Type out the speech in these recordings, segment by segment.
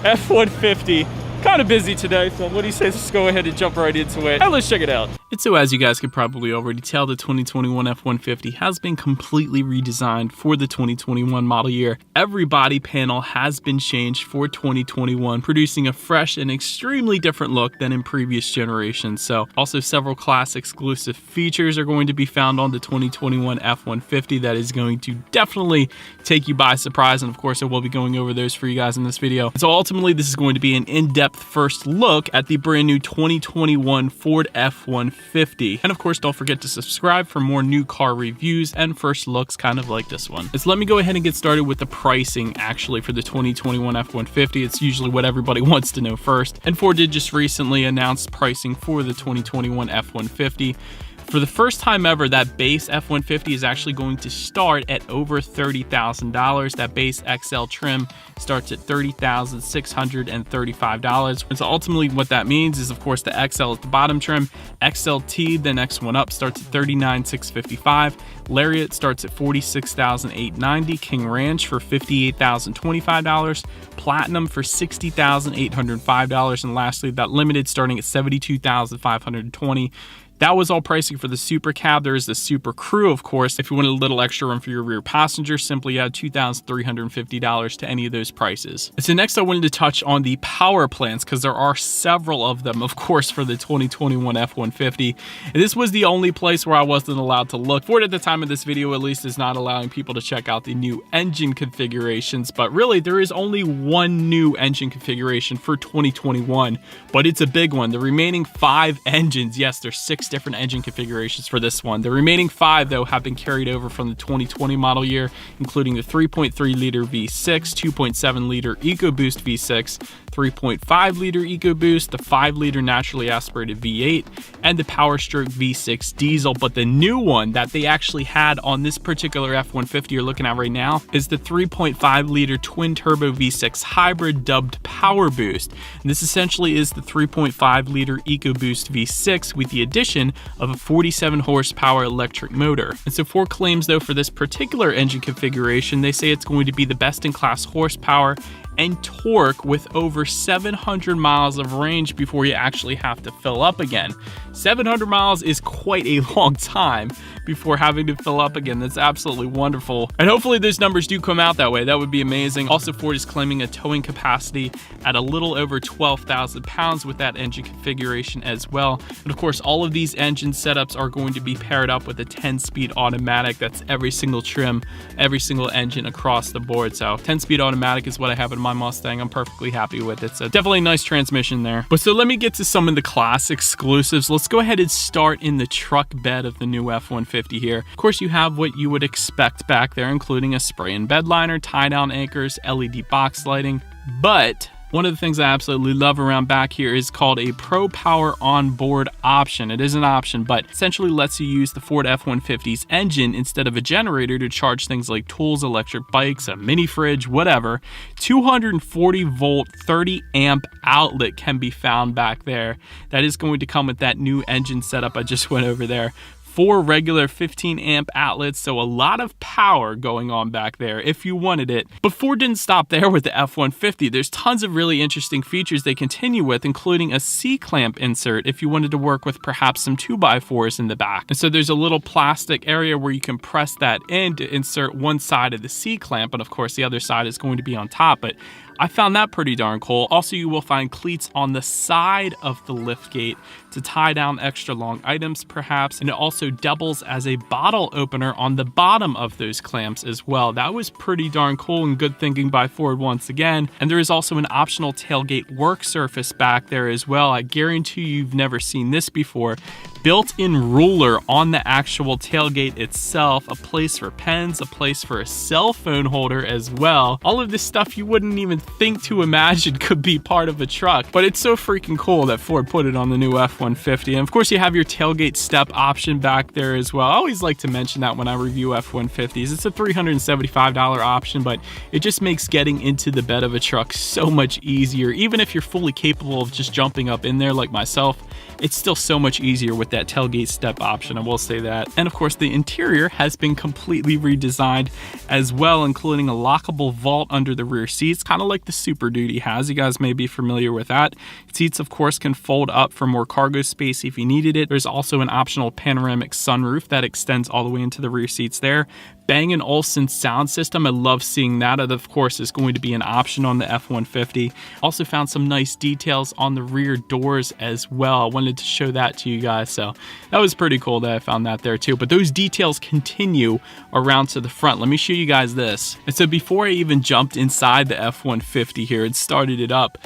F-150. Kind of busy today, so what do you say? Let's go ahead and jump right into it. And let's check it out. And so as you guys could probably already tell, the 2021 F-150 has been completely redesigned for the 2021 model year. Every body panel has been changed for 2021, producing a fresh and extremely different look than in previous generations. So also several class exclusive features are going to be found on the 2021 F-150 that is going to definitely take you by surprise. And of course, I will be going over those for you guys in this video. So ultimately, this is going to be an in-depth first look at the brand new 2021 Ford F-150. And of course, don't forget to subscribe for more new car reviews and first looks kind of like this one. So let me go ahead and get started with the pricing actually for the 2021 F-150. It's usually what everybody wants to know first. And Ford did just recently announce pricing for the 2021 F-150. For the first time ever, that base F-150 is actually going to start at over $30,000. That base XL trim starts at $30,635. And so ultimately what that means is, of course, the XL is the bottom trim. XLT, the next one up, starts at $39,655. Lariat starts at $46,890. King Ranch for $58,025. Platinum for $60,805. And lastly, that Limited starting at $72,520. That was all pricing for the Super Cab. There is the Super Crew, of course. If you wanted a little extra room for your rear passenger, simply add $2,350 to any of those prices. So next I wanted to touch on the power plans because there are several of them, of course, for the 2021 F-150. And this was the only place where I wasn't allowed to look. Ford at the time of this video, at least, is not allowing people to check out the new engine configurations. But really, there is only one new engine configuration for 2021, but it's a big one. The remaining 5 engines, yes, there's 6 different engine configurations for this one. The remaining 5, though, have been carried over from the 2020 model year, including the 3.3 liter V6, 2.7 liter EcoBoost V6, 3.5 liter EcoBoost, the 5 liter naturally aspirated V8, and the Powerstroke V6 diesel. But the new one that they actually had on this particular F-150 you're looking at right now is the 3.5 liter twin turbo V6 hybrid dubbed PowerBoost. And this essentially is the 3.5 liter EcoBoost V6 with the addition of a 47 horsepower electric motor. And so Ford claims, though, for this particular engine configuration, they say it's going to be the best in class horsepower and torque with over 700 miles of range before you actually have to fill up again. 700 miles is quite a long time before having to fill up again. That's absolutely wonderful. And hopefully those numbers do come out that way. That would be amazing. Also, Ford is claiming a towing capacity at a little over 12,000 pounds with that engine configuration as well. And of course, all of these engine setups are going to be paired up with a 10-speed automatic. That's every single trim, every single engine across the board. So 10-speed automatic is what I have in my Mustang. I'm perfectly happy with it. So definitely a nice transmission there. But so let me get to some of the class exclusives. Let's go ahead and start in the truck bed of the new F-150 here. Of course, you have what you would expect back there, including a spray and bed liner, tie-down anchors, LED box lighting. But one of the things I absolutely love around back here is called a Pro Power Onboard option. It is an option, but essentially lets you use the Ford F-150's engine instead of a generator to charge things like tools, electric bikes, a mini fridge, whatever. 240 volt, 30 amp outlet can be found back there. That is going to come with that new engine setup I just went over there. 4 regular 15 amp outlets, so a lot of power going on back there if you wanted it. But Ford didn't stop there with the F-150. There's tons of really interesting features they continue with, including a C-clamp insert if you wanted to work with perhaps some 2x4s in the back. And so there's a little plastic area where you can press that in to insert one side of the C-clamp, and of course the other side is going to be on top. But I found that pretty darn cool. Also, you will find cleats on the side of the liftgate to tie down extra long items perhaps, and it also doubles as a bottle opener on the bottom of those clamps as well. That was pretty darn cool and good thinking by Ford once again. And there is also an optional tailgate work surface back there as well. I guarantee you've never seen this before. Built-in ruler on the actual tailgate itself, a place for pens, a place for a cell phone holder as well. All of this stuff you wouldn't even think to imagine could be part of a truck, but it's so freaking cool that Ford put it on the new F-150. And of course you have your tailgate step option back there as well. I always like to mention that when I review F-150s. It's a $375 option, but it just makes getting into the bed of a truck so much easier. Even if you're fully capable of just jumping up in there like myself, it's still so much easier with with that tailgate step option, I will say that. And of course, the interior has been completely redesigned as well, including a lockable vault under the rear seats, kind of like the Super Duty has. You guys may be familiar with that. Seats, of course, can fold up for more cargo space if you needed it. There's also an optional panoramic sunroof that extends all the way into the rear seats there. Bang & Olufsen sound system, I love seeing that. Of course, is going to be an option on the F-150. Also found some nice details on the rear doors as well. I wanted to show that to you guys, so that was pretty cool that I found that there too. But those details continue around to the front. Let me show you guys this. And so before I even jumped inside the F-150 here and started it up,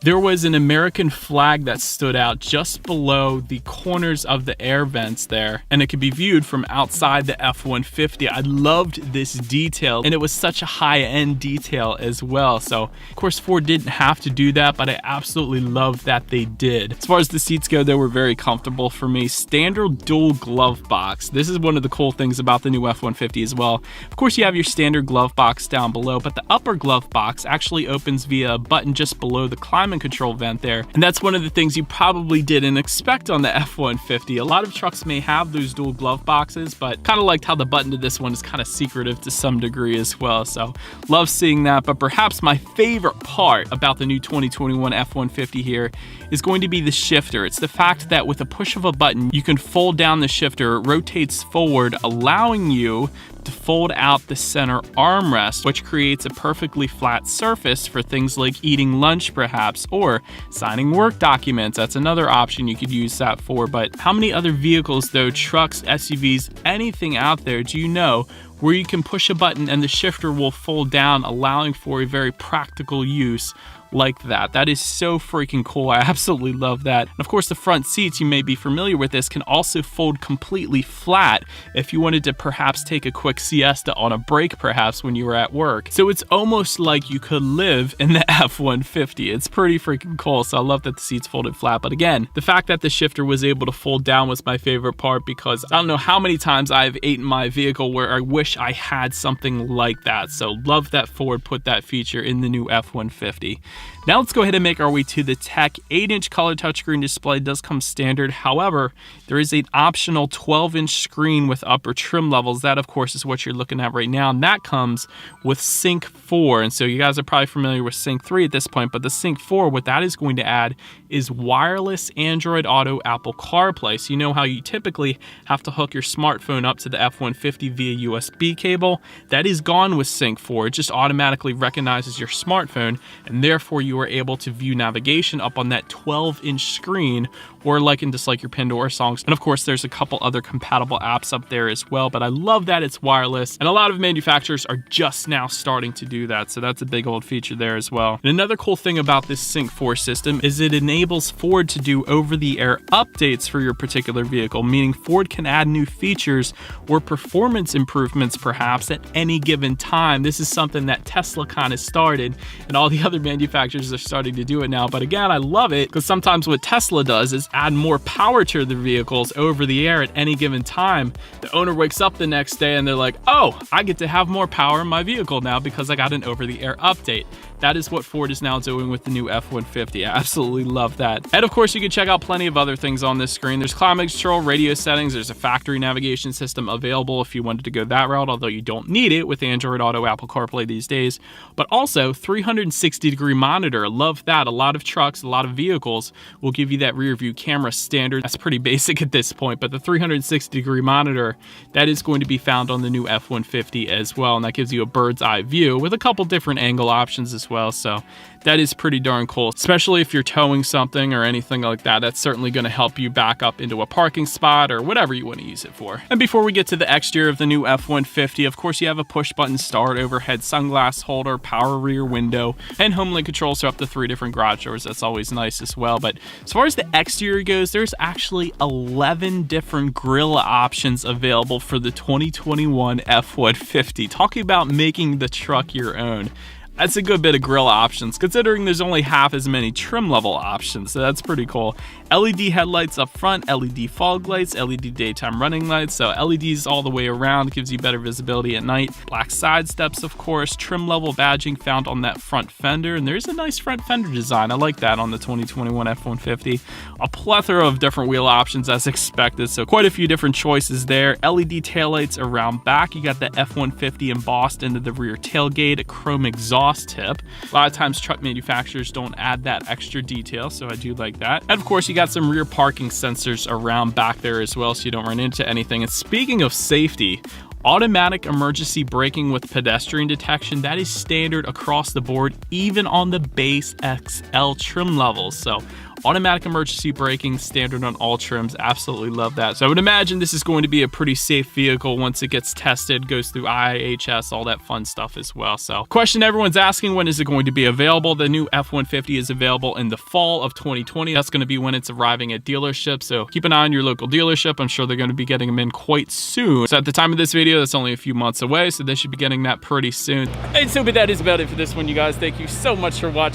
there was an American flag that stood out just below the corners of the air vents there, and it could be viewed from outside the F-150. I loved this detail, and it was such a high-end detail as well. So, of course, Ford didn't have to do that, but I absolutely loved that they did. As far as the seats go, they were very comfortable for me. Standard dual glove box. This is one of the cool things about the new F-150 as well. Of course, you have your standard glove box down below, but the upper glove box actually opens via a button just below the climate control vent there. And that's one of the things you probably didn't expect on the F-150. A lot of trucks may have those dual glove boxes, but kind of liked how the button to this one is kind of secretive to some degree as well. So love seeing that. But perhaps my favorite part about the new 2021 F-150 here is going to be the shifter. It's the fact that with a push of a button, you can fold down the shifter. It rotates forward, allowing you to fold out the center armrest, which creates a perfectly flat surface for things like eating lunch perhaps, or signing work documents. That's another option you could use that for. But how many other vehicles though, trucks, SUVs, anything out there do you know where you can push a button and the shifter will fold down, allowing for a very practical use like that? That is so freaking cool. I absolutely love that. And of course, the front seats, you may be familiar with this, can also fold completely flat if you wanted to perhaps take a quick siesta on a break, perhaps when you were at work. So it's almost like you could live in the F-150. It's pretty freaking cool. So I love that the seats folded flat. But again, the fact that the shifter was able to fold down was my favorite part, because I don't know how many times I've eaten my vehicle where I wish I had something like that. So love that Ford put that feature in the new F-150. Now let's go ahead and make our way to the tech. 8-inch color touchscreen display does come standard. However, there is an optional 12-inch screen with upper trim levels. That, of course, is what you're looking at right now. And that comes with Sync 4. And so you guys are probably familiar with Sync 3 at this point, but the Sync 4, what that is going to add is wireless Android Auto Apple CarPlay. So you know how you typically have to hook your smartphone up to the F-150 via USB cable? That is gone with Sync 4. It just automatically recognizes your smartphone, and therefore you are able to view navigation up on that 12-inch screen, or just like your Pandora songs. And of course, there's a couple other compatible apps up there as well, but I love that it's wireless, and a lot of manufacturers are just now starting to do that, so that's a big old feature there as well. And another cool thing about this Sync 4 system is it enables Ford to do over-the-air updates for your particular vehicle, meaning Ford can add new features or performance improvements perhaps at any given time. This is something that Tesla kind of started, and all the other manufacturers are starting to do it now. But again, I love it, because sometimes what Tesla does is add more power to the vehicles over the air at any given time. The owner wakes up the next day and they're like, oh, I get to have more power in my vehicle now because I got an over-the-air update. That is what Ford is now doing with the new F-150. I absolutely love that. And of course, you can check out plenty of other things on this screen. There's climate control, radio settings, there's a factory navigation system available if you wanted to go that route, although you don't need it with Android Auto Apple CarPlay these days. But also 360-degree monitor. Love that. A lot of trucks, a lot of vehicles will give you that rear view camera standard. That's pretty basic at this point, but the 360-degree monitor, that is going to be found on the new F-150 as well, and that gives you a bird's eye view with a couple different angle options as well. So that is pretty darn cool, especially if you're towing something or anything like that. That's certainly going to help you back up into a parking spot or whatever you want to use it for. And before we get to the exterior of the new F-150, of course, you have a push button start, overhead sunglass holder, power rear window, and home link controls are up to 3 different garage doors. That's always nice as well. But as far as the exterior goes, there's actually 11 different grille options available for the 2021 F-150. Talking about making the truck your own. That's a good bit of grille options, considering there's only half as many trim level options, so that's pretty cool. LED headlights up front, LED fog lights, LED daytime running lights, so LEDs all the way around, gives you better visibility at night. Black side steps, of course, trim level badging found on that front fender, and there's a nice front fender design. I like that on the 2021 F-150. A plethora of different wheel options as expected, so quite a few different choices there. LED taillights around back. You got the F-150 embossed into the rear tailgate, a chrome exhaust tip. A lot of times truck manufacturers don't add that extra detail, so I do like that. And of course, you got some rear parking sensors around back there as well, so you don't run into anything. And speaking of safety, automatic emergency braking with pedestrian detection, that is standard across the board, even on the base XL trim levels. So automatic emergency braking, standard on all trims. Absolutely love that. So I would imagine this is going to be a pretty safe vehicle once it gets tested, goes through IIHS, all that fun stuff as well. So question everyone's asking, when is it going to be available? The new F-150 is available in the fall of 2020. That's going to be when it's arriving at dealerships. So keep an eye on your local dealership. I'm sure they're going to be getting them in quite soon. So at the time of this video, that's only a few months away. So they should be getting that pretty soon. And so, but that is about it for this one, you guys. Thank you so much for watching.